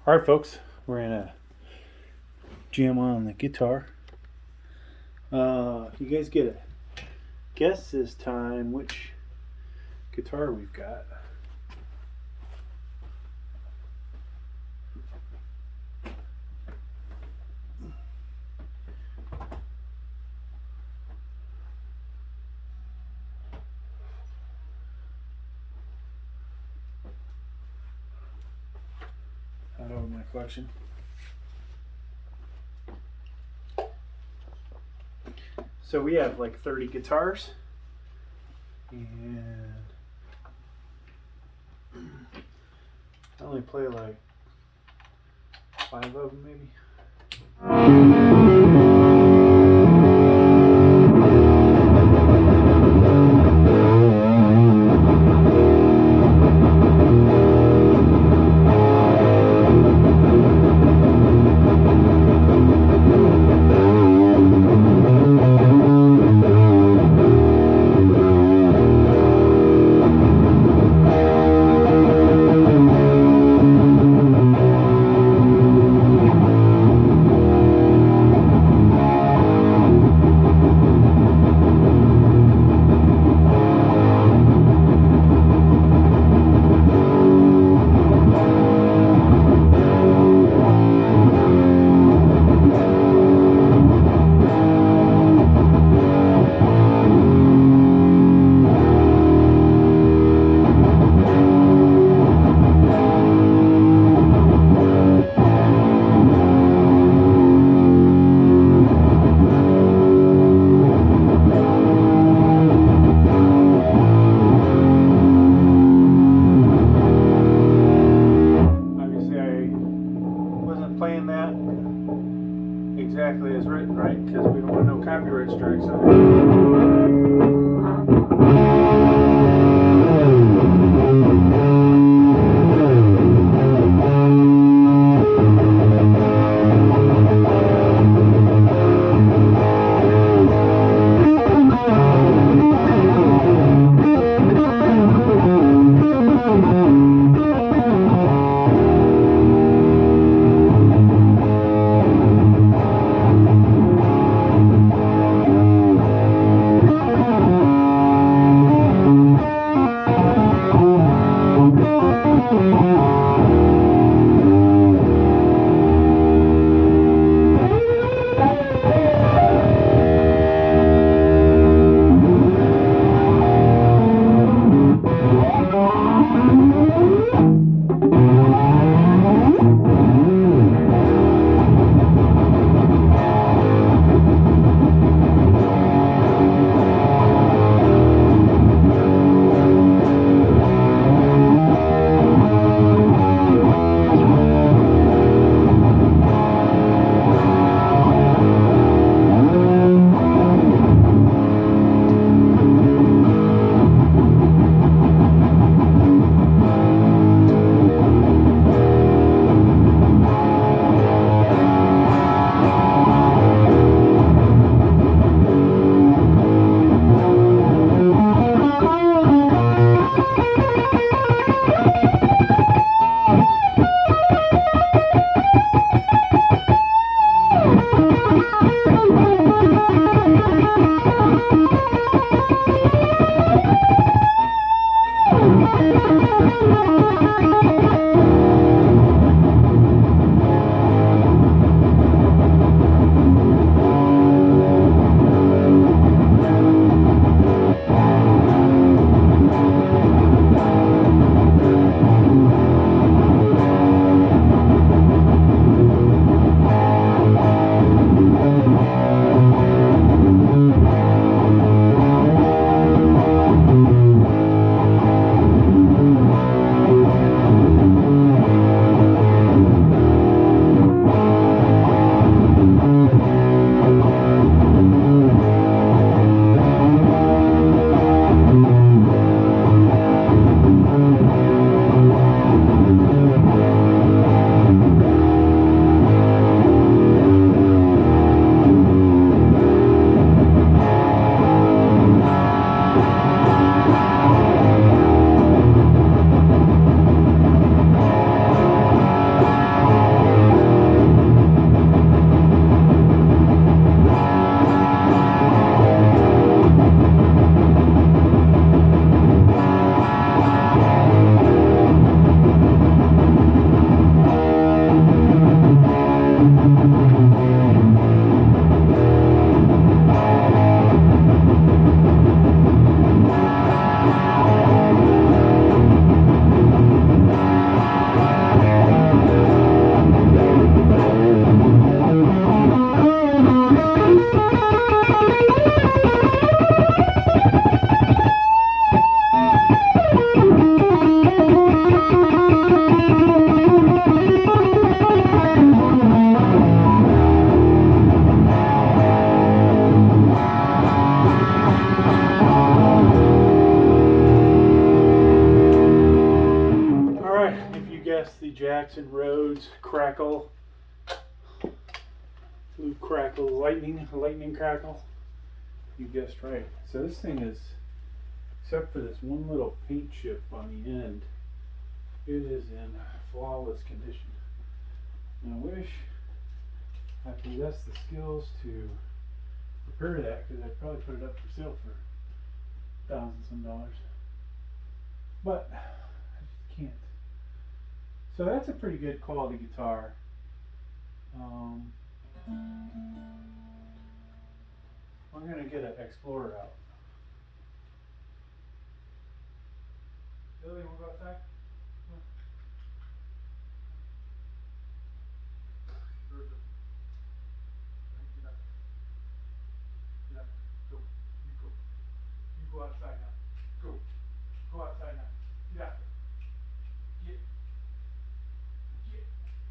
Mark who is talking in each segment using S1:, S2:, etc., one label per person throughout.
S1: All right, folks, we're gonna jam on the guitar. You guys get a guess this time which guitar we've got. Out of my collection. So we have like 30 guitars, and I only play like 5 of them maybe. Playing that exactly as written, right? Because we don't want no copyright strikes on it. Jackson Rhodes Crackle. Blue Crackle lightning crackle. You guessed right. So this thing is, except for this one little paint chip on the end, it is in flawless condition. And I wish I possessed the skills to repair that, because I'd probably put it up for sale for thousands of dollars. But I just can't. So that's a pretty good quality guitar. I'm gonna get an Explorer out. Billy, wanna go outside? Go outside now. Go outside now. Get out there. Get.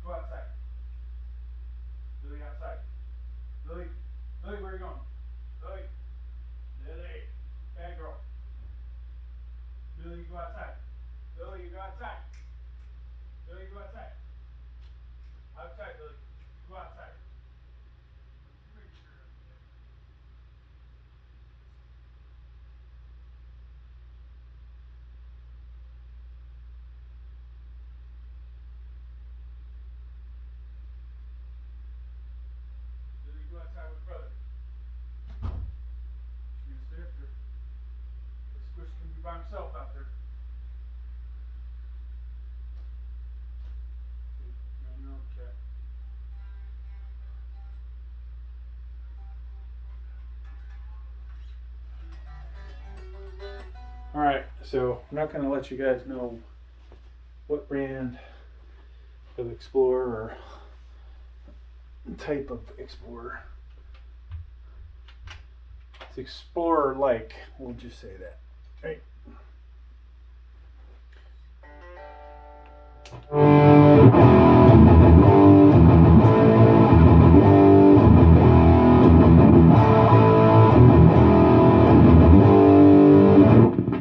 S1: Go outside. Lily, outside. Lily, where are you going? Lily. Bad girl. Lily, you go outside. Lily, you go outside. Lily, go outside. Outside, Lily. Go outside. Go outside with brother. She's gonna stay up there. Squish can be by himself out there. No, cat. Alright, so I'm not going to let you guys know what brand of Explorer or type of Explorer. It's Explorer-like, we'll just say that. Right. So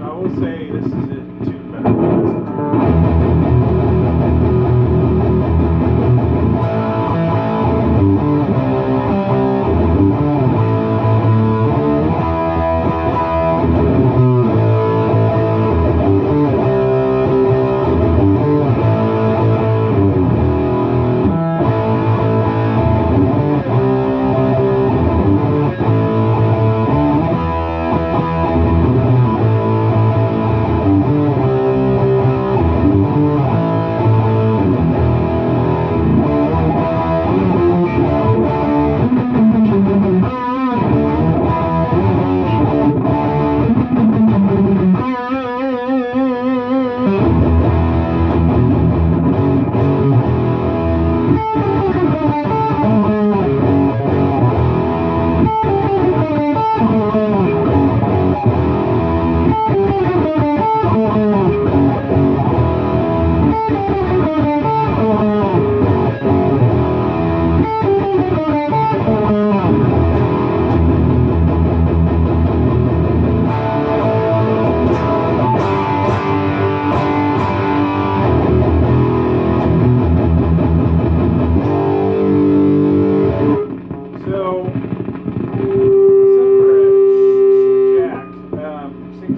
S1: I will say this is a tune better than this tune.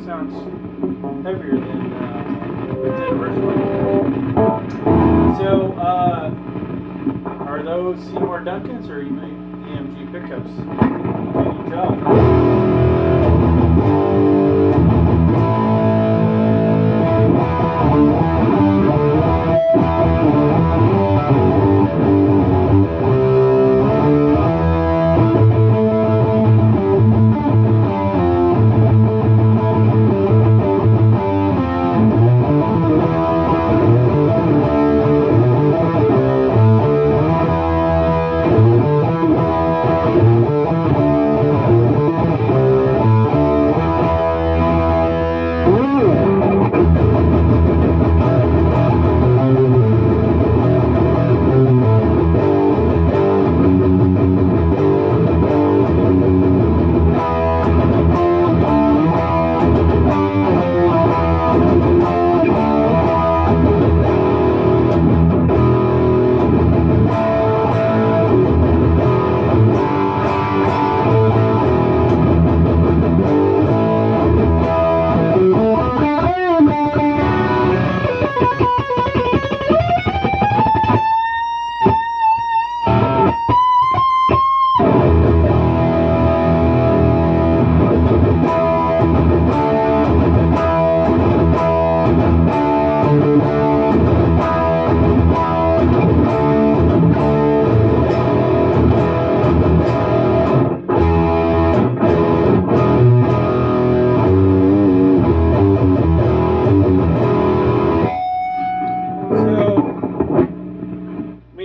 S1: Sounds heavier than it did originally. So, are those Seymour Duncans or EMG pickups? Can you tell?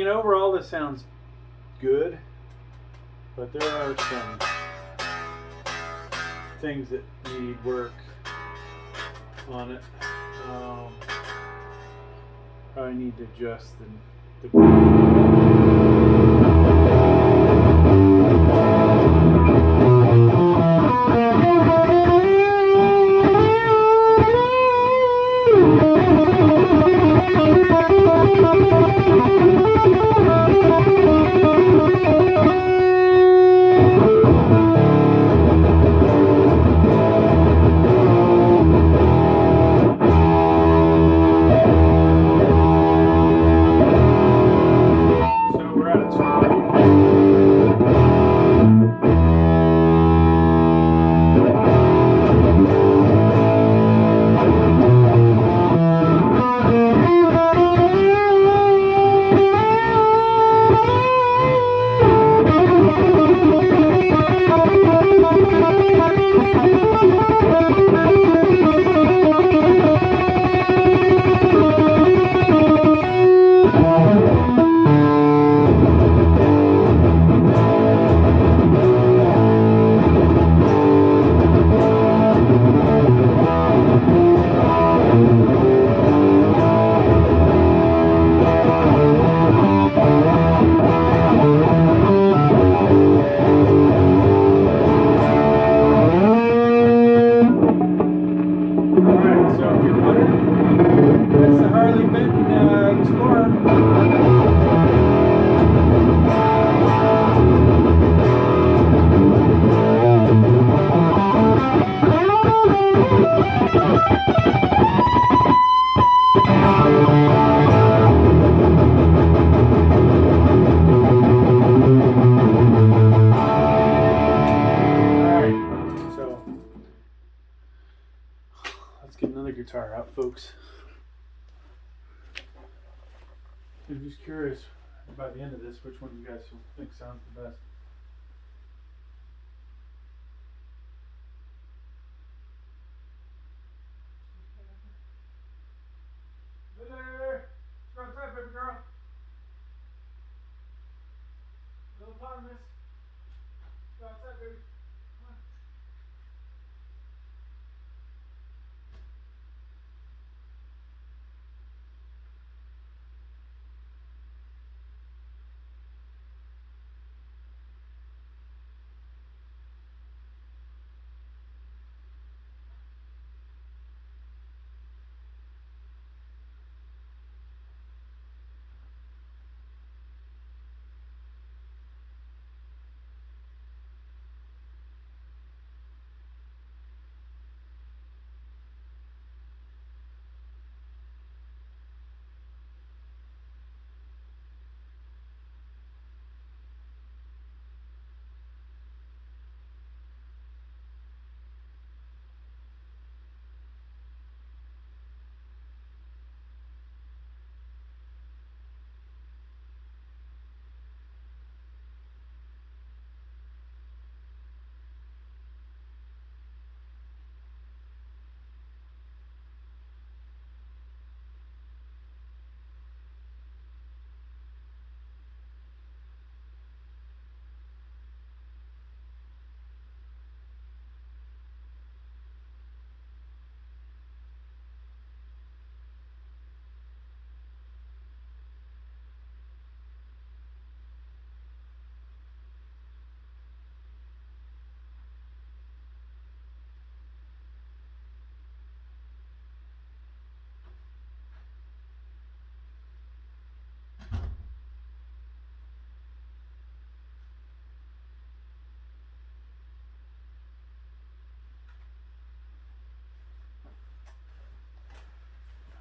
S1: overall this sounds good, but there are some things that need work on it. Probably need to adjust the guitar out, folks. I'm just curious by the end of this which one you guys think sounds the best. There! Go outside, baby girl. Little autonomous. Go outside, baby. Come on.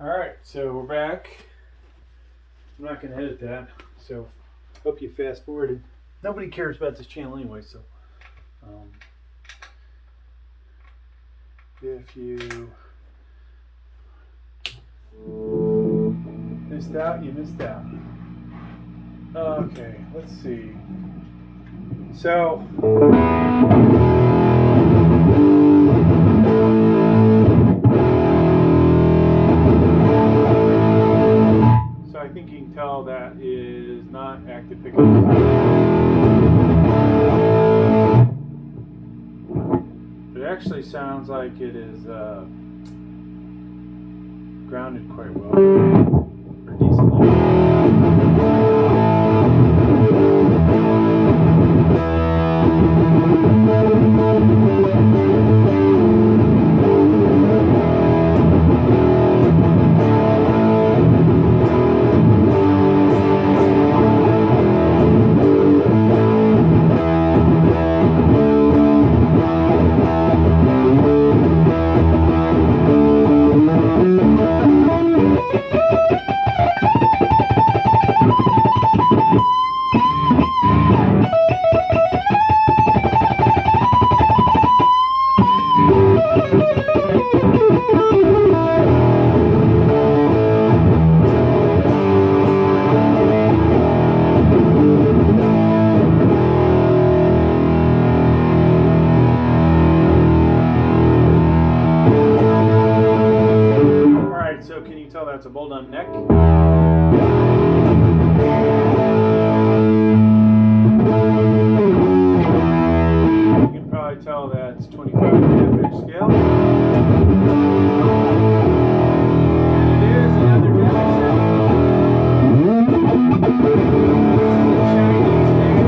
S1: Alright, so we're back. I'm not going to edit that, so hope you fast forwarded. Nobody cares about this channel anyway, so if you missed out, you missed out. Okay, let's see. So I think you can tell that is is not active pickup. It actually sounds like it is grounded quite well, or decently. So can you tell that's a bolt-on neck? You can probably tell that's 25.5-inch scale. And it is another Jackson. Chinese made.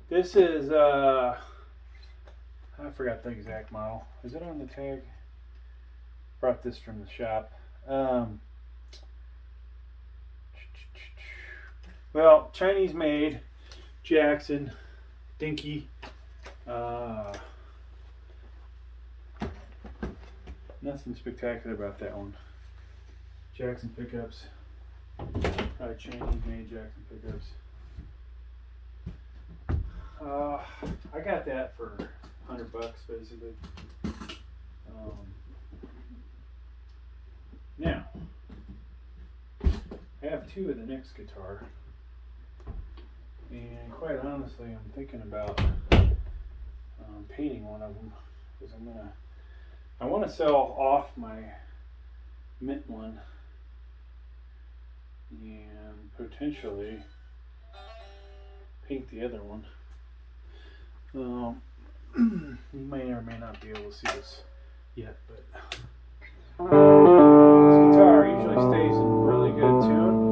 S1: This is, I forgot the exact model. Is it on the tag? Brought this from the shop. Well, Chinese made, Jackson, dinky. Nothing spectacular about that one. Jackson pickups. Chinese made Jackson pickups. I got that for $100 basically. Now, I have two of the next guitar, and quite honestly, I'm thinking about painting one of them because I want to sell off my mint one and potentially paint the other one. You may or may not be able to see this yet, but this guitar usually stays in really good tune.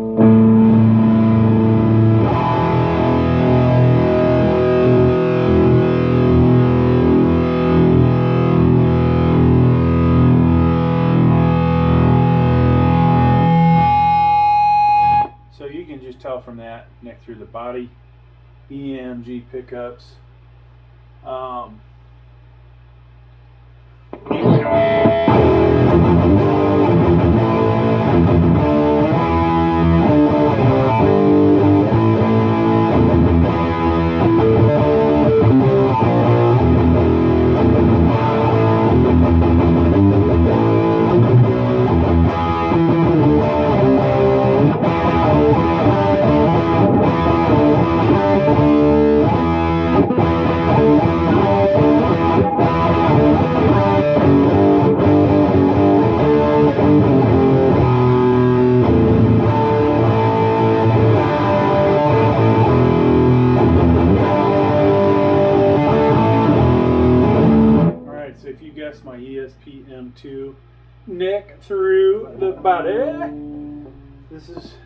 S1: So you can just tell from that neck through the body, EMG pickups. My ESP M2 neck through the body. This is,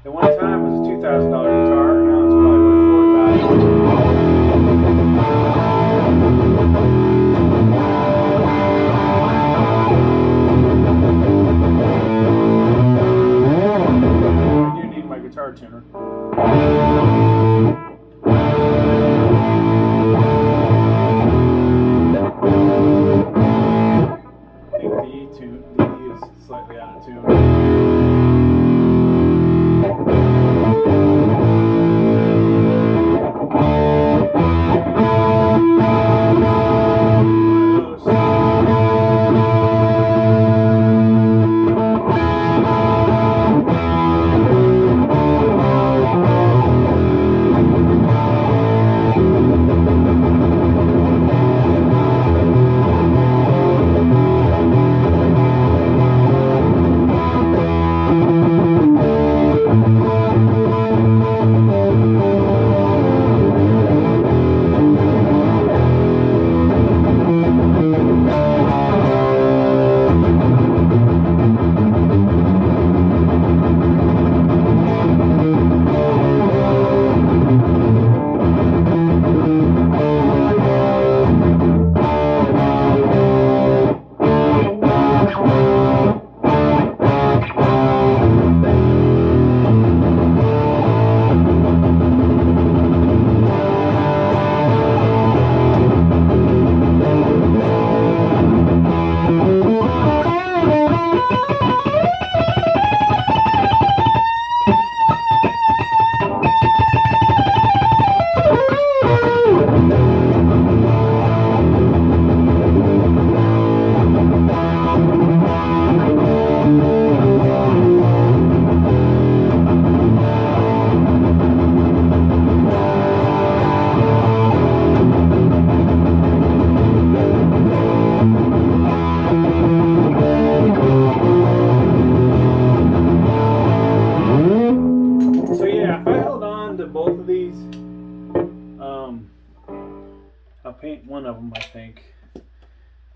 S1: at one time, was a $2,000 guitar. Now it's probably worth $4,000. I do need my guitar tuner. Slightly out of tune.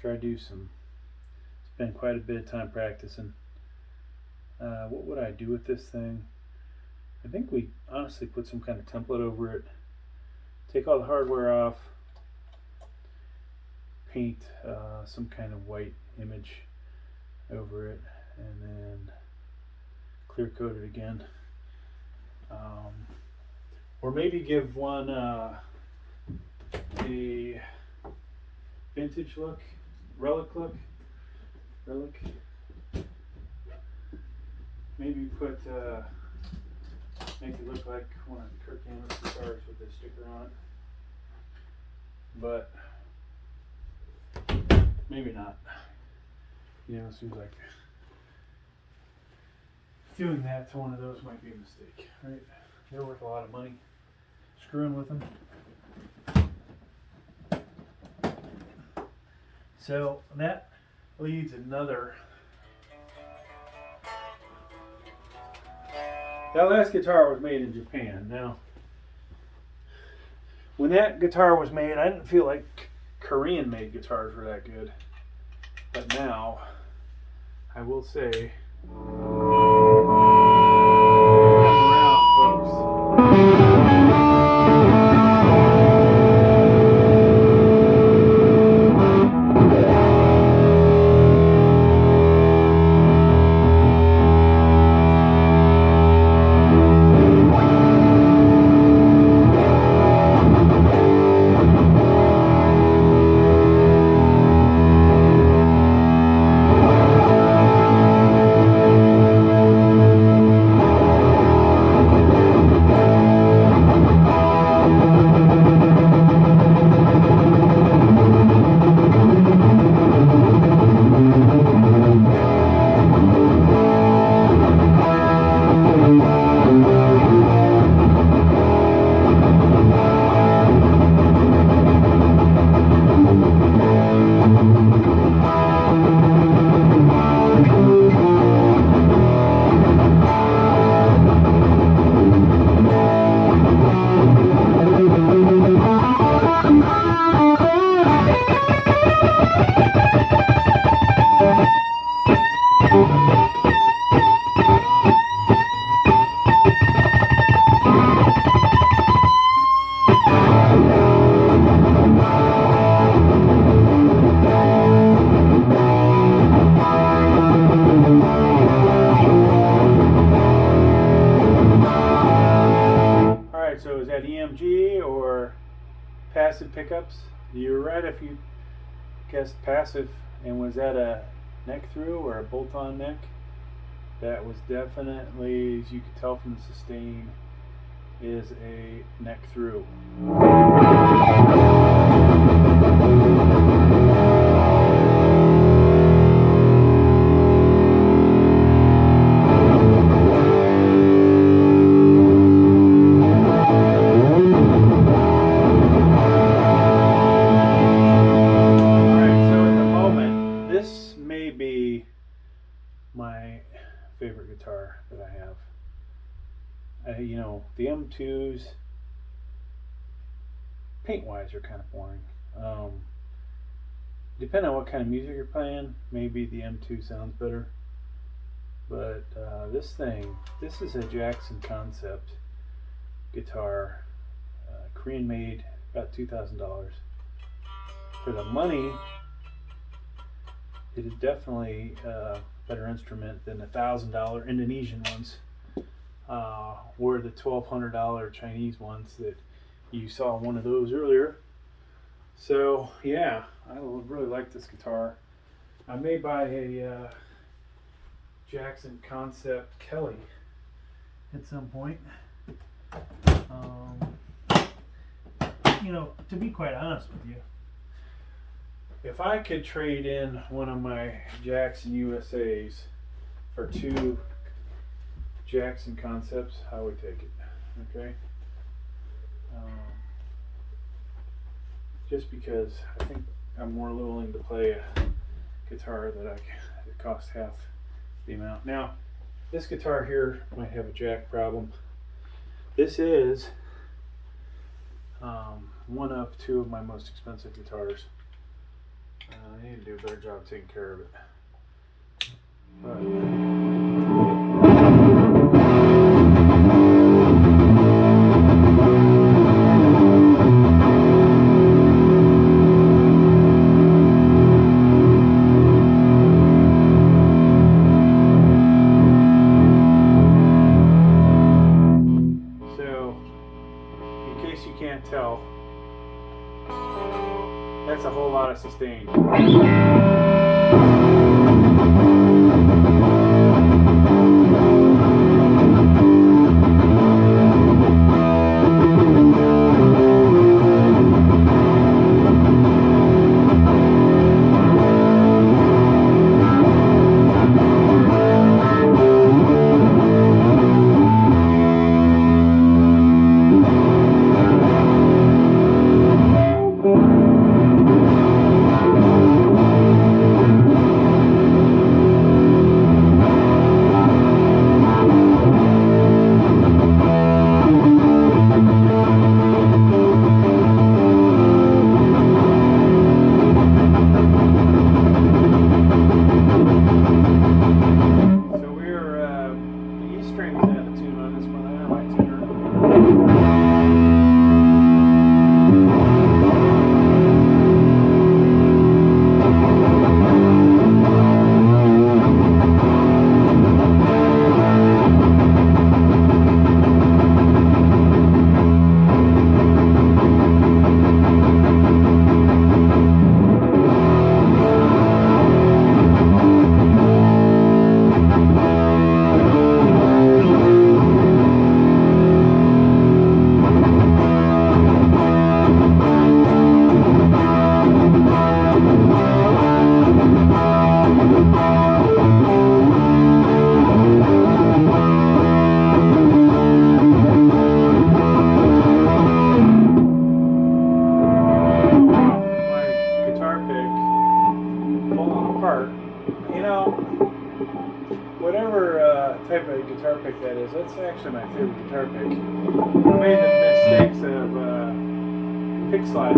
S1: after I do spend quite a bit of time practicing. What would I do with this thing? I think we honestly put some kind of template over it, take all the hardware off, paint some kind of white image over it, and then clear coat it again. Or maybe give one a vintage look, relic look. Maybe put make it look like one of Kirk Hammett's guitars with this sticker on it. But maybe not. You know, it seems like doing that to one of those might be a mistake, right? They're worth a lot of money. Screwing with them. So that leads another. That last guitar was made in Japan. Now, when that guitar was made, I didn't feel like Korean-made guitars were that good. But now, I will say, they've come around, folks. So is that EMG or passive pickups? You were right if you guessed passive. And was that a neck through or a bolt-on neck? That was definitely, as you could tell from the sustain, is a neck through. My favorite guitar that I have. You know, the M2s, paint-wise, are kind of boring. Depending on what kind of music you're playing, maybe the M2 sounds better. But this is a Jackson Concept guitar, Korean-made, about $2,000. For the money, it is definitely better instrument than the $1,000 Indonesian ones, or the $1,200 Chinese ones that you saw one of those earlier. So yeah, I really like this guitar. I may buy a Jackson Concept Kelly at some point. You know, to be quite honest with you, if I could trade in one of my Jackson USAs for 2 Jackson Concepts, I would take it. Okay. Just because I think I'm more willing to play a guitar that costs half the amount. Now, this guitar here might have a jack problem. This is one of 2 of my most expensive guitars. I need to do a better job taking care of it. But, so, in case you can't tell, that's a whole lot of sustain. Type of guitar pick that is. That's actually my favorite guitar pick. I made the mistakes of pick slide.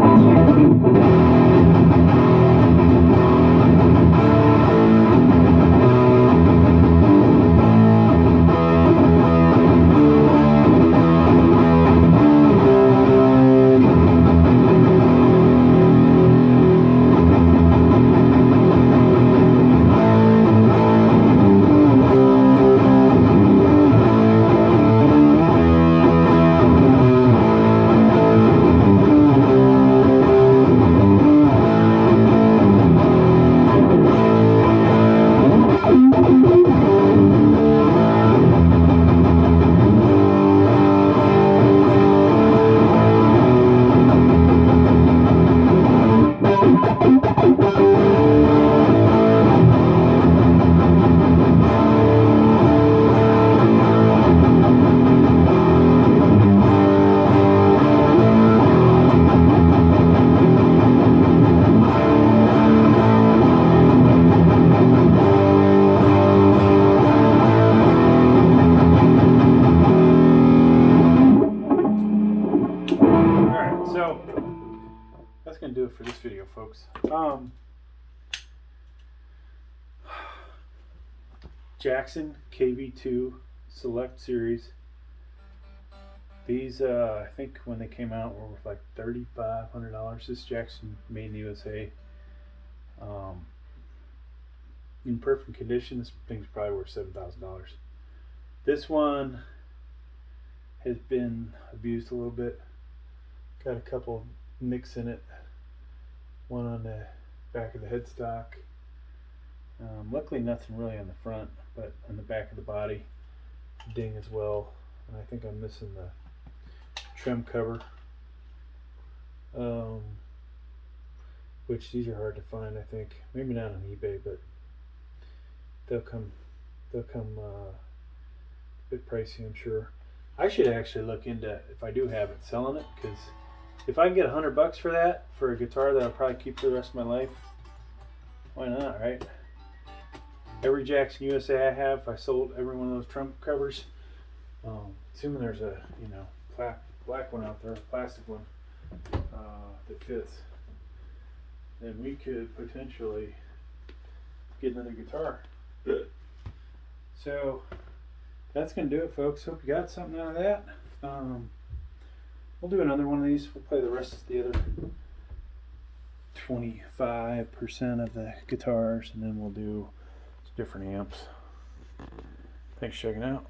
S1: That's going to do it for this video, folks. Jackson KV2 Select Series. These, I think when they came out, were worth like $3,500. This Jackson made in the USA. In perfect condition, this thing's probably worth $7,000. This one has been abused a little bit. Got a couple nicks in it. One on the back of the headstock. Luckily nothing really on the front, but on the back of the body, ding as well. And I think I'm missing the trim cover, which these are hard to find. I think maybe not on eBay, but they'll come a bit pricey, I'm sure. I should actually look into, if I do have it, selling it, because if I can get $100 for that, for a guitar that I'll probably keep for the rest of my life, why not, right? Every Jackson USA I have, I sold every one of those trunk covers. Assuming there's a black one out there, a plastic one that fits. then we could potentially get another guitar. So that's gonna do it, folks. Hope you got something out of that. We'll do another one of these. We'll play the rest of the other 25% of the guitars, and then we'll do different amps. Thanks for checking out.